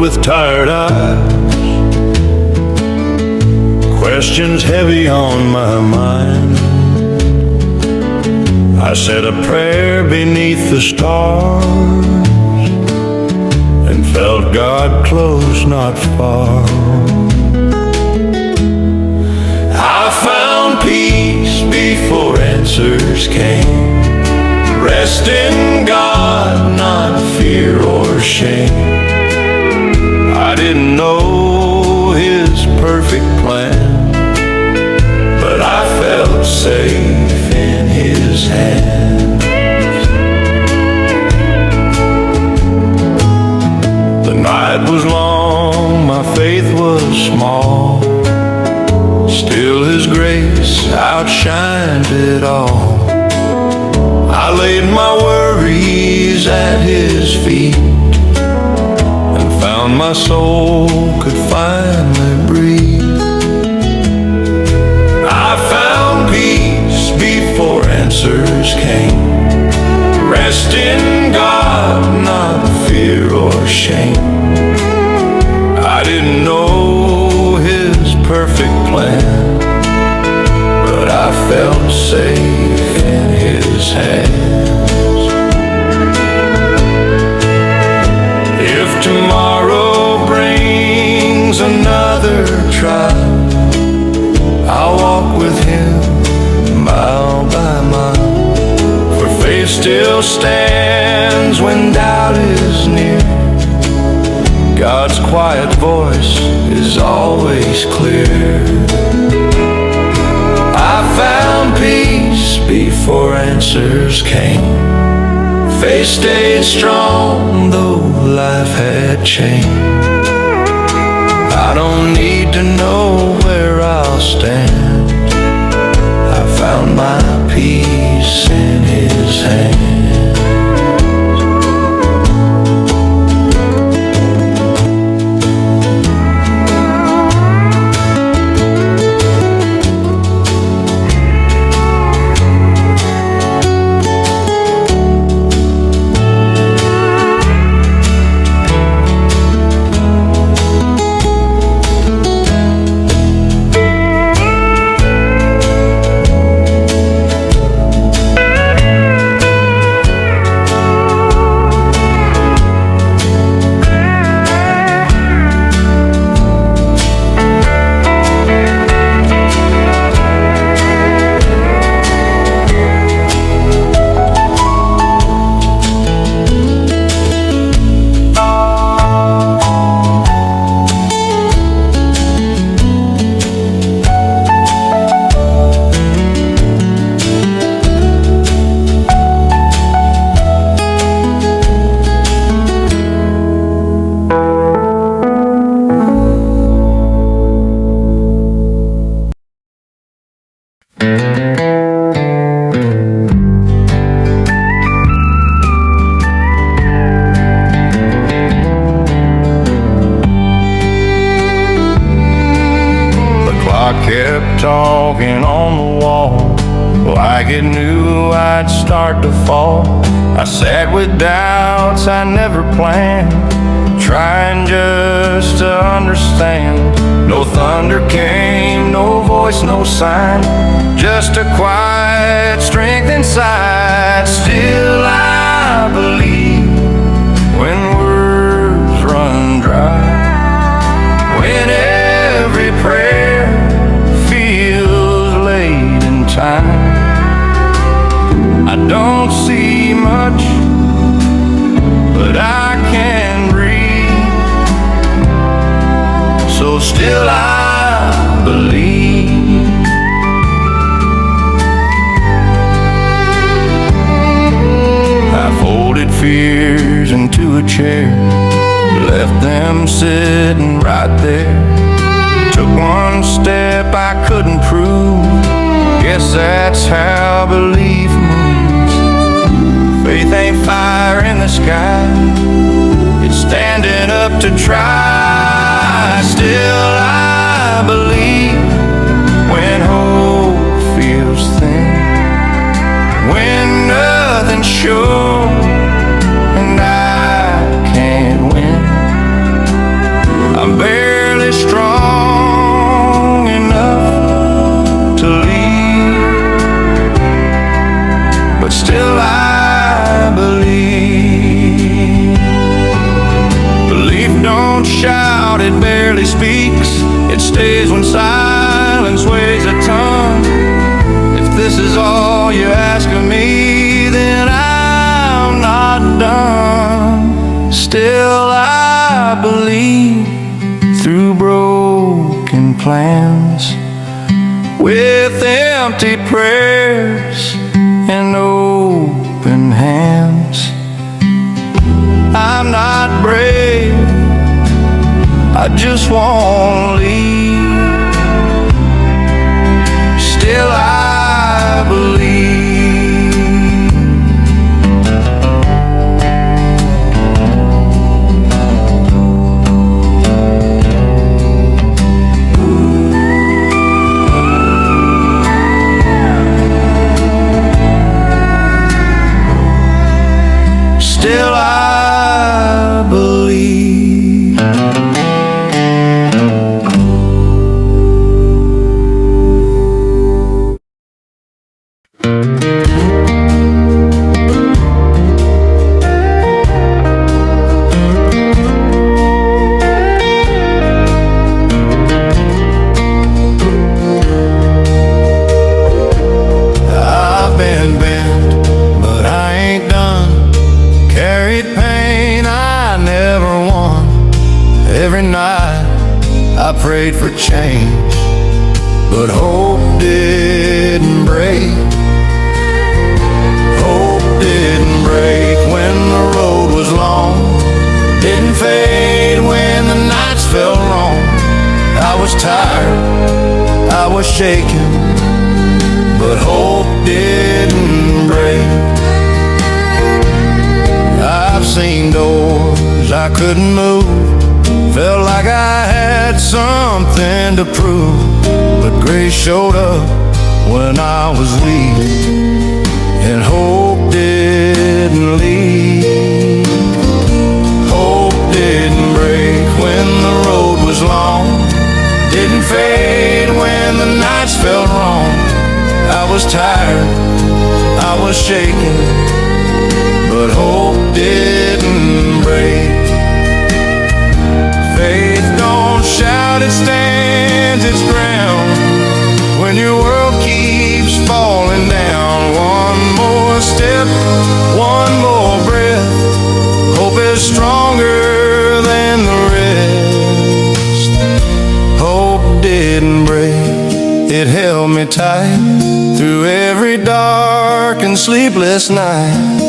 with tired eyes, questions heavy on my mind. I said a prayer beneath the stars and felt God close, not far. I found peace before answers came. Rest in God, not fear or shame. I didn't know His perfect plan, but I felt safe in His hands. The night was long, my faith was small. Still His grace outshined it all. I laid my worries at His feet and found my soul could finally breathe. I found peace before answers came. Rest in God, not fear or shame. I didn't know His perfect plan, but I felt safe in His hands. If tomorrow brings another trial, I'll walk with Him mile by mile. For faith still stands when doubt is near. God's quiet voice is always clear. I found peace before answers came. Faith stayed strong though life had changed. I don't need to know where I'll stand. I found my peace in His hands. Kept talking on the wall like it knew I'd start to fall. I sat with doubts I never planned, trying just to understand. No thunder came, no voice, no sign, just a quiet strength inside. Still I believe when words run dry, when every prayer time. I don't see much, but I can breathe. So still I believe. I folded fears into a chair, left them sitting right there. Took one step I couldn't prove. Guess that's how belief moves. Faith ain't fire in the sky, it's standing up to try. Still I believe when hope feels thin, when nothing's sure and I can't win. It stays when silence weighs a ton. If this is all you ask of me, then I'm not done. Still I believe through broken plans, with empty prayers and open hands. I'm not brave, I just won't leave. Still I believe. Still I believe. I've been bent, but I ain't done. Carried pain I never won. Every night I prayed for change, but hope didn't break. Hope didn't break when the road was long. Didn't fade when the nights felt wrong. I was tired, I was shaken, but hope didn't break. I've seen doors I couldn't move, felt like I had something to prove, but grace showed up when I was weak, and hope didn't leave. Hope didn't break when the road was long. Didn't fade when the nights felt wrong. I was tired, I was shaken, but hope didn't break. Faith don't shout, it stands its ground when your world keeps falling down. One more step, one more breath. Hope is stronger than the rest. Hope didn't break, it held me tight through every dark and sleepless night.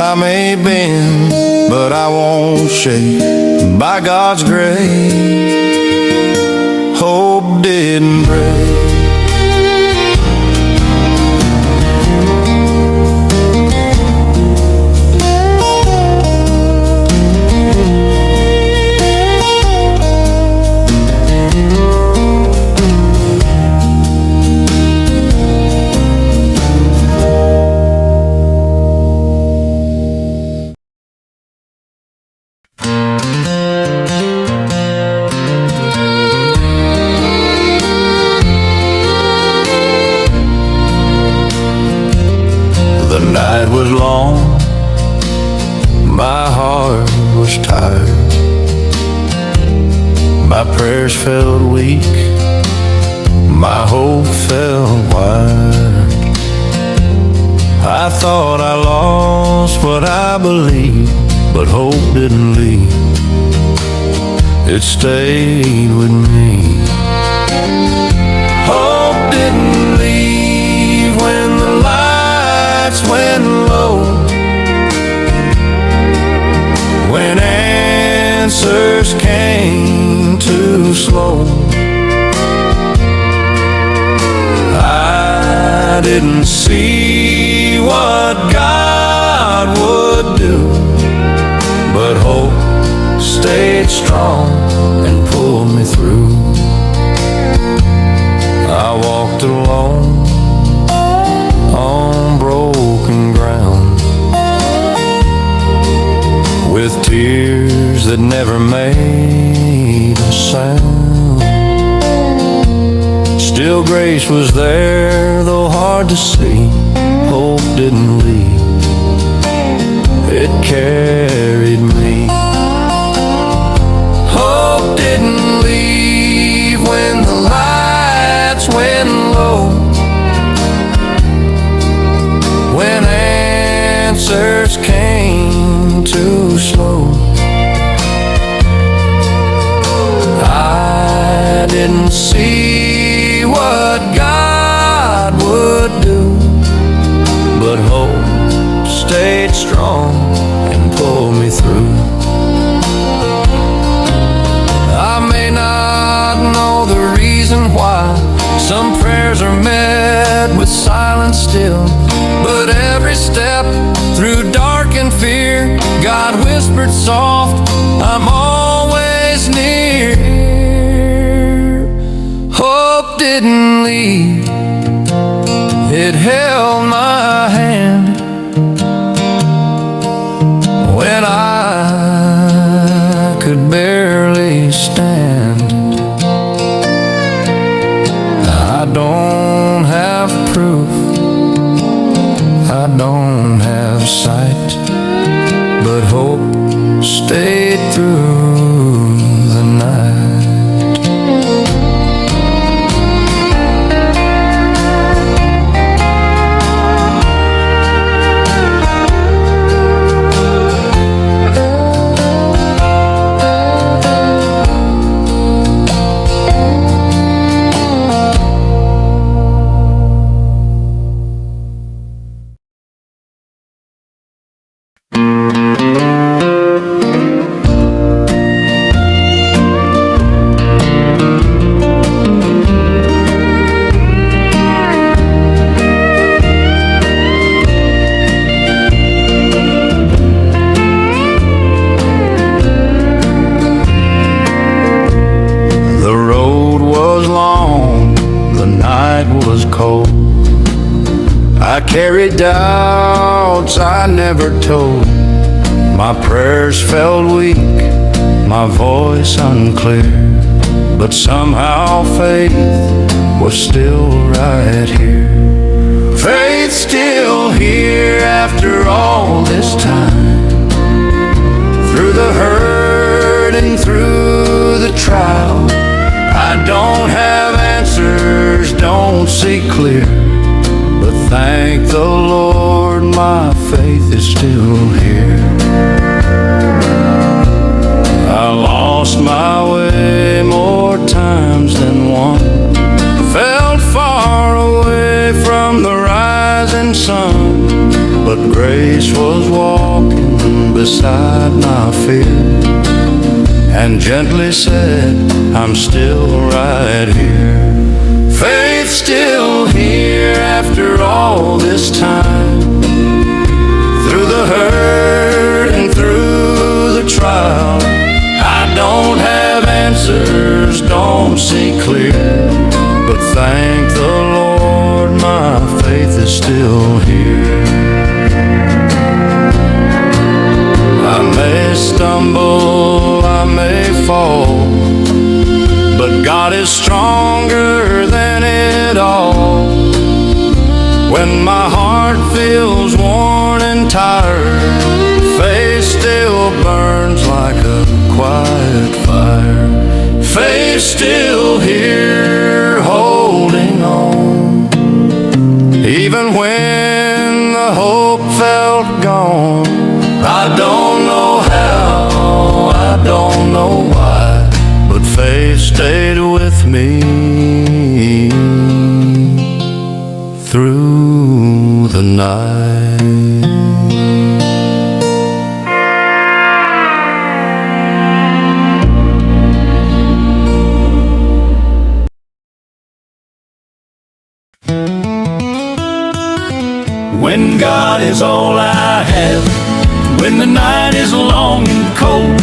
I may bend, but I won't shake. By God's grace, hope didn't break. The night was long, my heart was tired, my prayers felt weak, my hope felt wide. I thought I lost what I believed, but hope didn't leave, it stayed with me. Hope didn't leave when the lights went low, when answers came too slow. I didn't see what God would do, but hope stayed strong and pulled me through. I walked alone on broken ground, with tears that never made a sound. Still grace was there, though hard to see. Hope didn't leave, it carried me. Hope didn't leave when answers came too slow. I didn't see what God would do, but hope stayed strong and pulled me through. I may not know the reason why some prayers are met with silence still, but every step through dark and fear, God whispered soft, I'm always near. Hope didn't leave, it held my hand when I could barely stand. I don't have proof, I don't have sight, but hope stayed through the night. I carried doubts I never told. My prayers felt weak, my voice unclear, but somehow faith was still right here. Faith still here after all this time, through the hurt and through the trial. I don't have answers, don't see clear, but thank the Lord my faith is still here. I lost my way more times than one, felt far away from the rising sun, but grace was walking beside my fear and gently said, I'm still right here. Faith still here after all this time, through the hurt and through the trial. I don't have answers, don't see clear, but thank the Lord my faith is still here. I may stumble, I may fall, but God is stronger than it all. When my heart feels worn and tired, faith still burns like a quiet fire. Faith still here holding on, even when the hope felt gone. I don't know how, I don't know why, but faith stayed with me through the night. When God is all I have, when the night is long and cold,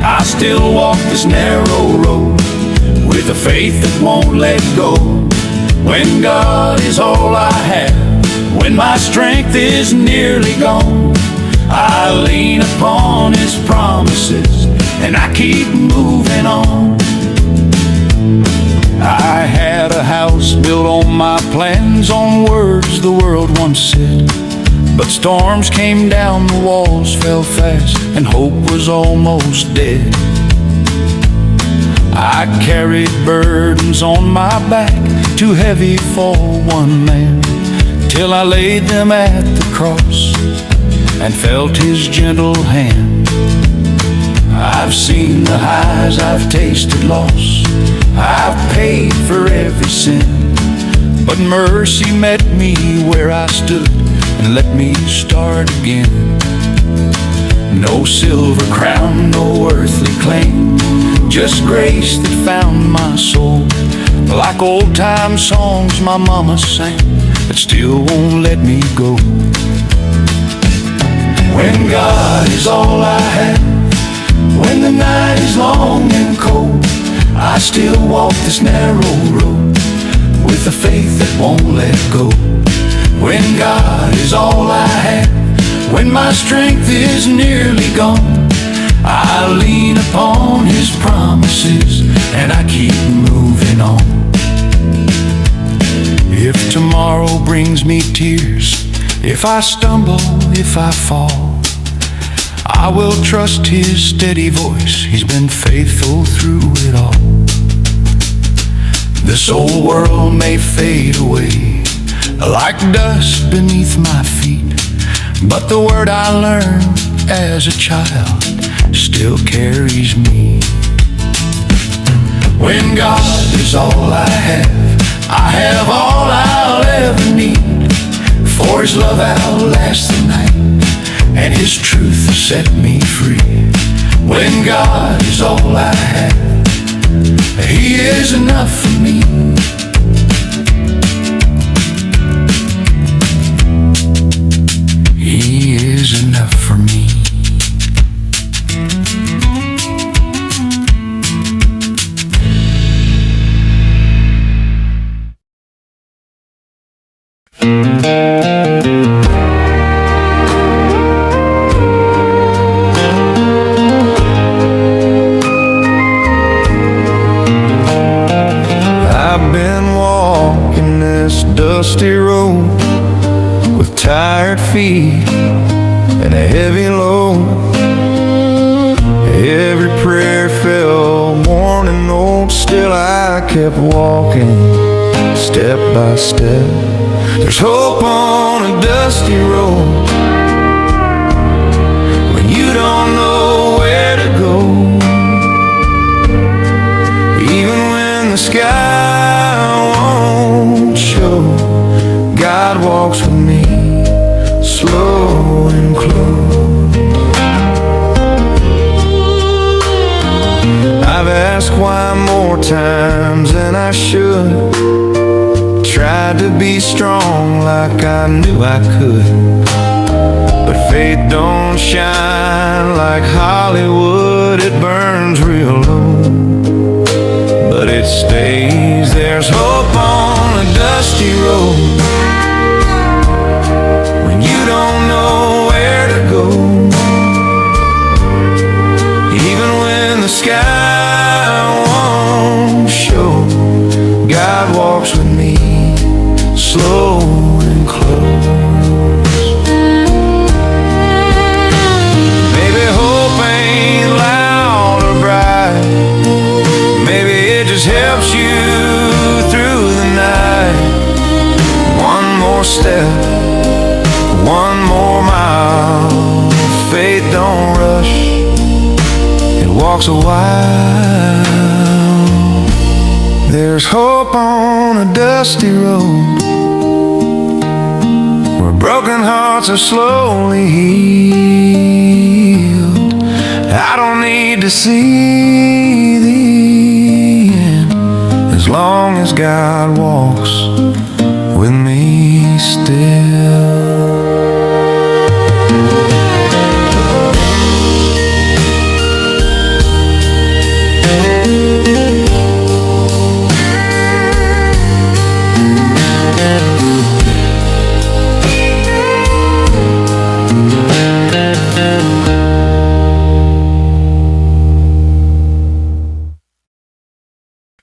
I still walk this narrow road with a faith that won't let go. When God is all I have, when my strength is nearly gone, I lean upon His promises and I keep moving on. I had a house built on my plans, on words the world once said, but storms came down, the walls fell fast, and hope was almost dead. I carried burdens on my back, too heavy for one man, till I laid them at the cross. and felt his gentle hand. I've seen the highs, I've tasted loss, I've paid for every sin, but mercy met me where I stood and let me start again. No silver crown, no earthly claim, just grace that found my soul. Like old-time songs my mama sang that still won't let me go. When God is all I have, when the night is long and cold, I still walk this narrow road with a faith that won't let go. When God is all I have, when my strength is nearly gone, I lean upon His promises and I keep moving on. If tomorrow brings me tears, if I stumble, if I fall, I will trust His steady voice. He's been faithful through it all. This old world may fade away like dust beneath my feet, but the word I learned as a child still carries me. When God is all I have all I'll ever need. For His love outlasts the night, and His truth set me free. When God is all I have, He is enough for me. He is enough for me. I've been walking this dusty road with tired feet and a heavy load. Every prayer fell warning notes, still I kept walking step by step. There's hope on a dusty road when you don't know where to go. Even when the sky won't show, God walks with me, slow and close. I've asked why more times than I should, tried to be strong like I knew I could, but faith don't shine like Hollywood. It burns real low, but it stays. There's hope on a dusty road when you don't know where to go. Even when the sky won't show, God walks with me, slow and close. Maybe hope ain't loud or bright, maybe it just helps you through the night. One more step, one more mile. Faith don't rush, it walks a while. There's hope on a dusty road where broken hearts are slowly healed. I don't need to see the end as long as God walks with me still.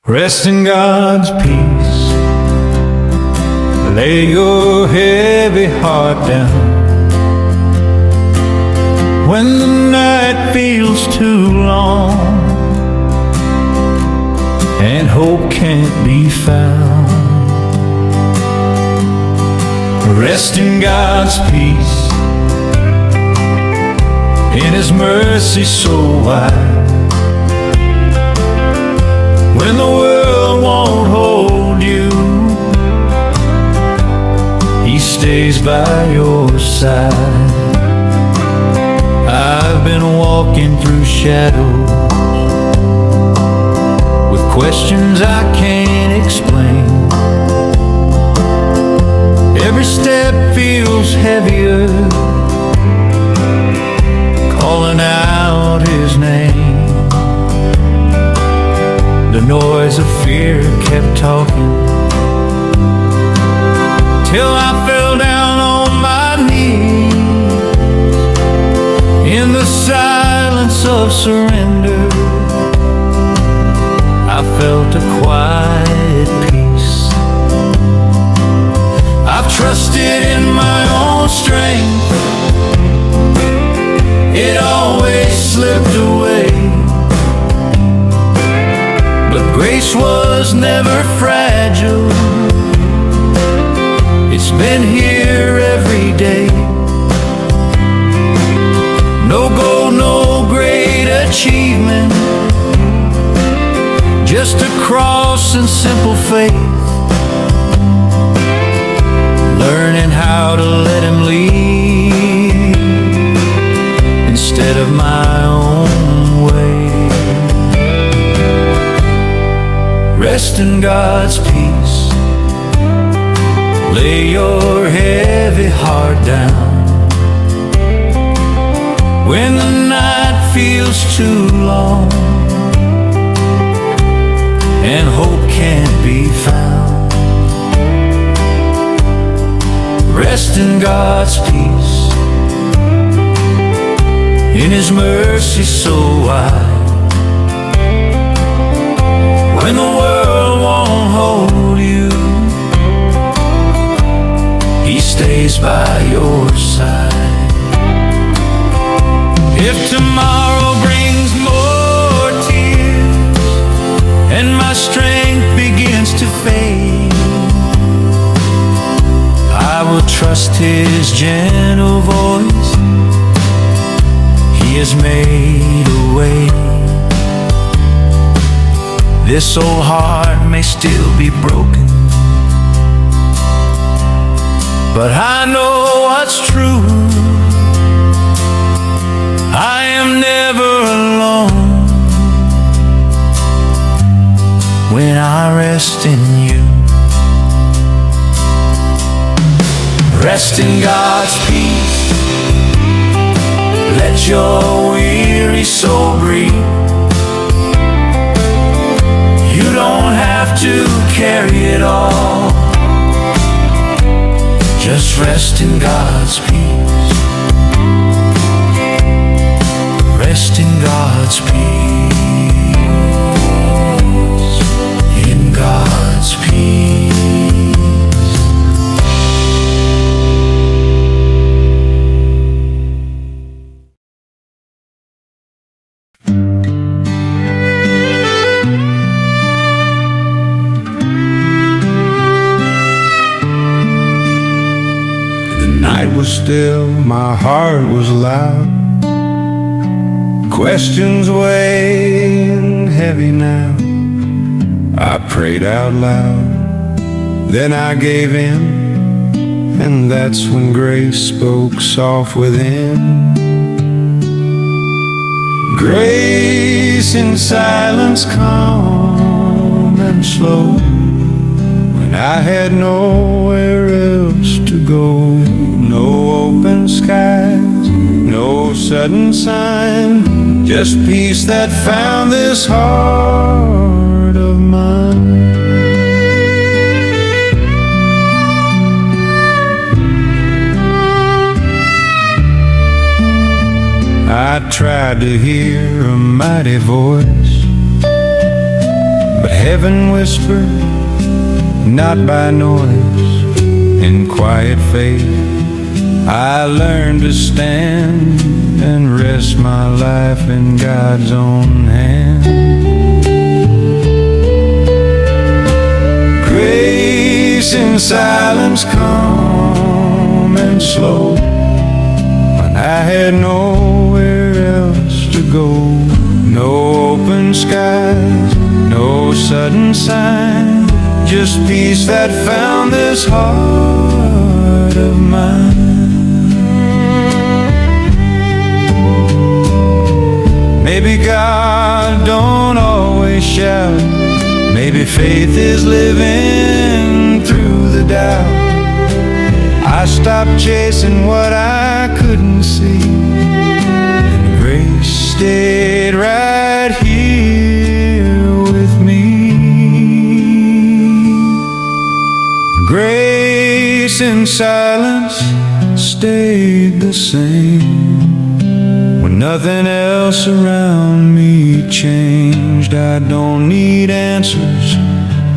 Rest in God's peace, lay your heavy heart down. When the night feels too long and hope can't be found, rest in God's peace, in His mercy so wide. When the world won't hold you, He stays by your side. I've been walking through shadows with questions I can't explain. Every step feels heavier, calling out His name. The noise of fear kept talking till I fell down on my knees. In the silence of surrender, I felt a quiet peace. I've trusted in my own strength, it always slipped away. But grace was never fragile, it's been here every day. No gold, no great achievement, just a cross and simple faith. Learning how to let Him lead instead of my own way. Rest in God's peace, lay your heavy heart down. When the night feels too long and hope can't be found, rest in God's peace, in His mercy so wide. When the world won't hold you, He stays by your side. If tomorrow brings more tears and my strength begins to fade, I will trust His gentle voice, He has made a way. This old heart may still be broken, but I know what's true. I am never alone when I rest in You. Rest in God's peace, let your weary soul breathe. You don't have to carry it all, just rest in God's peace. Rest in God's peace, in God's peace. The night was still, my heart was loud, questions weighing heavy now. I prayed out loud, then I gave in, and that's when grace spoke soft within. Grace in silence, calm and slow, when I had nowhere else to go. No open skies, no sudden sign, just peace that found this heart of mine. I tried to hear a mighty voice, but heaven whispered, not by noise. In quiet faith I learned to stand and rest my life in God's own hand. Grace in silence, calm and slow, when I had nowhere ago. No open skies, no sudden sign, just peace that found this heart of mine. Maybe God don't always shout, maybe faith is living through the doubt. I stopped chasing what I couldn't see, and grace stayed right here with me. Grace in silence stayed the same. When nothing else around me changed, I don't need answers.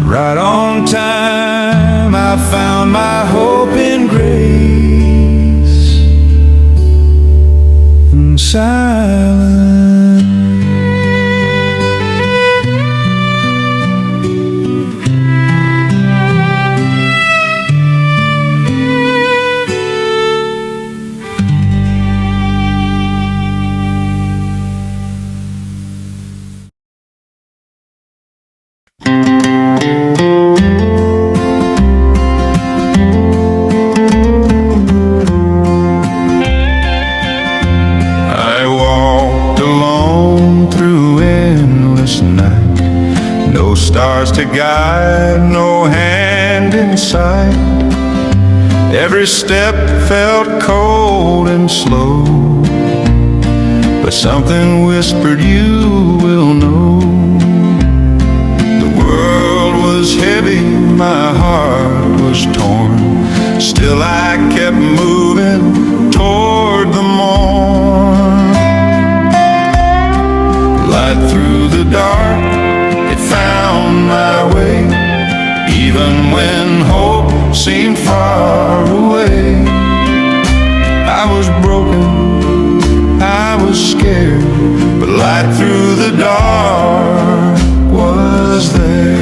Right on time, I found my hope in grace and silence. Stars to guide, no hand in sight. Every step felt cold and slow, but something whispered, you will know. The world was heavy, my heart was torn, still I kept moving toward the morn. Light through the dark, found my way, even when hope seemed far away. I was broken, I was scared, but light through the dark was there.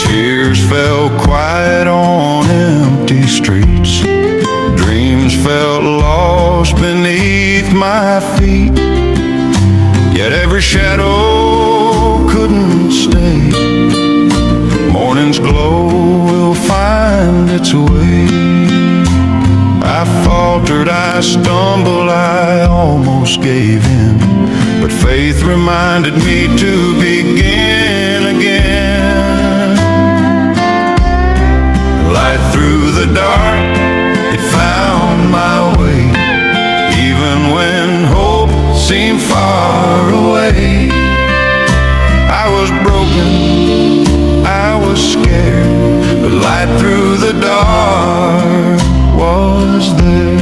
Tears fell quiet on empty streets, dreams felt lost beneath my feet. Yet every shadow couldn't stay. Morning's glow will find its way. I faltered, I stumbled, I almost gave in, but faith reminded me to begin again. Light through the dark, it found my way, even when hope seemed far away. I was broken, I was scared, but light through the dark was there.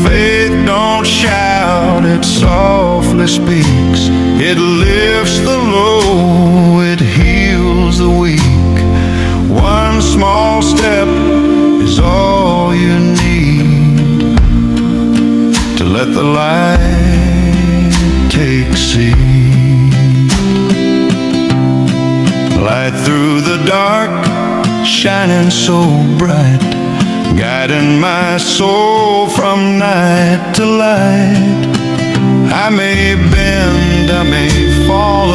Faith don't shout, it softly speaks. It lifts the low, it heals the weak. One small step is all you need to let the light take seat. Light through the dark, shining so bright, guiding my soul from night to light. I may bend, I may fall